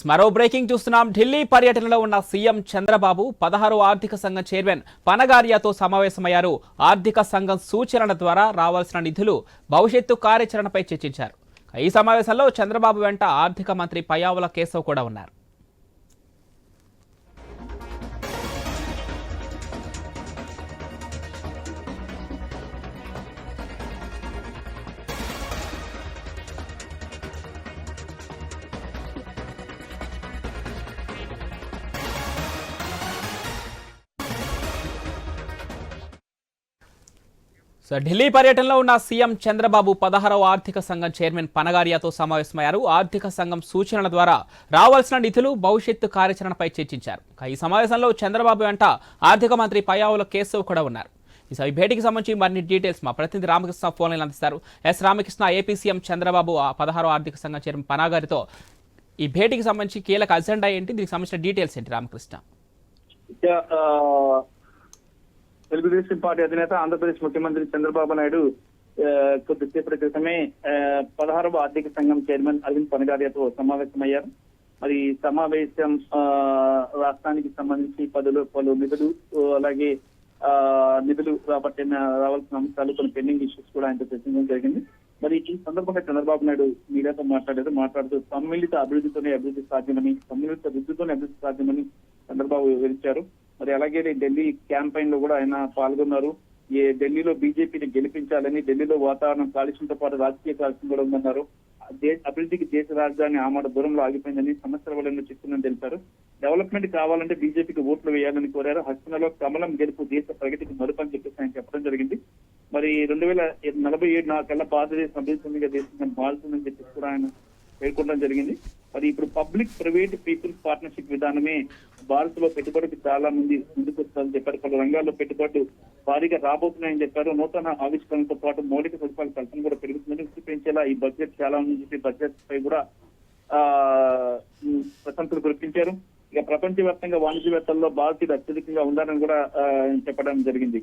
మరో బ్రేకింగ్ చూస్తున్నాం. ఢిల్లీ పర్యటనలో ఉన్న సీఎం చంద్రబాబు 16వ ఆర్థిక సంఘం చైర్మన్ పనగారియాతో సమావేశమయ్యారు. ఆర్థిక సంఘం సూచనల ద్వారా రావాల్సిన నిధులు భవిష్యత్తు కార్యాచరణపై చర్చించారు. ఈ సమావేశంలో చంద్రబాబు వెంట ఆర్థిక మంత్రి పయ్యావుల కేశవ్ కూడా ఉన్నారు. ఢిల్లీ పర్యటనలో ఉన్న సీఎం చంద్రబాబు 16వ ఆర్థిక సంఘం చైర్మన్ పనగారియాతో సమావేశమయ్యారు. ఆర్థిక సంఘం సూచనల ద్వారా రావాల్సిన నిధులు భవిష్యత్తు కార్యాచరణపై చర్చించారు. ఈ సమావేశంలో చంద్రబాబు వెంట ఆర్థిక మంత్రి పయ్యావుల కేశవ్ కూడా ఉన్నారు. ఈ భేటీకి సంబంధించి మరిన్ని డీటెయిల్స్ మా ప్రతినిధి రామకృష్ణ ఫోన్ లైన్ అందిస్తారు. రామకృష్ణ, ఏపీ సీఎం చంద్రబాబు 16వ ఆర్థిక సంఘం చైర్మన్ పనగారితో ఈ భేటీకి సంబంధించి కీలక అజెండా ఏంటి, దీనికి సంబంధించిన డీటెయిల్స్ ఏంటి రామకృష్ణ? తెలుగుదేశం పార్టీ అధినేత ఆంధ్రప్రదేశ్ ముఖ్యమంత్రి చంద్రబాబు నాయుడు కొద్దిసేపటి క్రితమే 16వ ఆర్థిక సంఘం చైర్మన్ అరవింద్ పనగారియాతో సమావేశమయ్యారు. మరి సమావేశం రాష్ట్రానికి సంబంధించి పలు నిధులు, అలాగే నిధులు రావాల్సిన అంశాలు, కొన్ని పెండింగ్ ఇష్యూస్ కూడా ఆయనతో చర్చించడం జరిగింది. మరి ఈ సందర్భంగా చంద్రబాబు నాయుడు మీడియాతో మాట్లాడుతూ సమ్మిళిత అభివృద్ధితోనే అభివృద్ధి సాధ్యమని, సమ్మిళిత వృద్ధితోనే అభివృద్ధి సాధ్యమని చంద్రబాబు వివరించారు. మరి అలాగే ఢిల్లీ క్యాంపెయిన్ లో కూడా ఆయన పాల్గొన్నారు. ఢిల్లీలో బీజేపీని గెలిపించాలని, ఢిల్లీలో వాతావరణం కాలుష్యంతో పాటు రాజకీయ కాలుష్యం కూడా ఉందన్నారు. అభివృద్ధికి దేశ రాజధాని ఆమాట దూరంలో ఆగిపోయిందని, సమస్యల వల్ల చెప్తుందని తెలిపారు. డెవలప్మెంట్ కావాలంటే బీజేపీకి ఓట్లు వేయాలని కోరారు. హస్తనలో కమలం గెలుపు దేశ ప్రగతికి మరుపని చెప్పేసి ఆయన చెప్పడం జరిగింది. మరి 2047 నాకల్లా భారతదేశం అభివృద్ధిగా దేశంగా మారుతుందని చెప్పేసి కూడా ఆయన పేర్కొనడం జరిగింది. మరి ఇప్పుడు పబ్లిక్ ప్రైవేట్ పీపుల్స్ పార్ట్నర్షిప్ విధానమే భారత్ లో పెట్టుబడికి చాలా మంది ముందుకు వస్తారని చెప్పారు. పలు రంగాల్లో పెట్టుబడులు భారీగా రాబోతున్నాయని చెప్పారు. నూతన ఆవిష్కరణతో పాటు మౌలిక సదుపాయాల కల్పన కూడా పెరుగుతుందని, వృత్తి పెంచేలా ఈ బడ్జెట్ చాలా ఉందని చెప్పి బడ్జెట్ పై కూడా ప్రశంసలు కురిపించారు. ఇక ప్రపంచవ్యాప్తంగా వాణిజ్యవేత్తల్లో భారతీయులు అత్యధికంగా ఉండాలని కూడా చెప్పడం జరిగింది.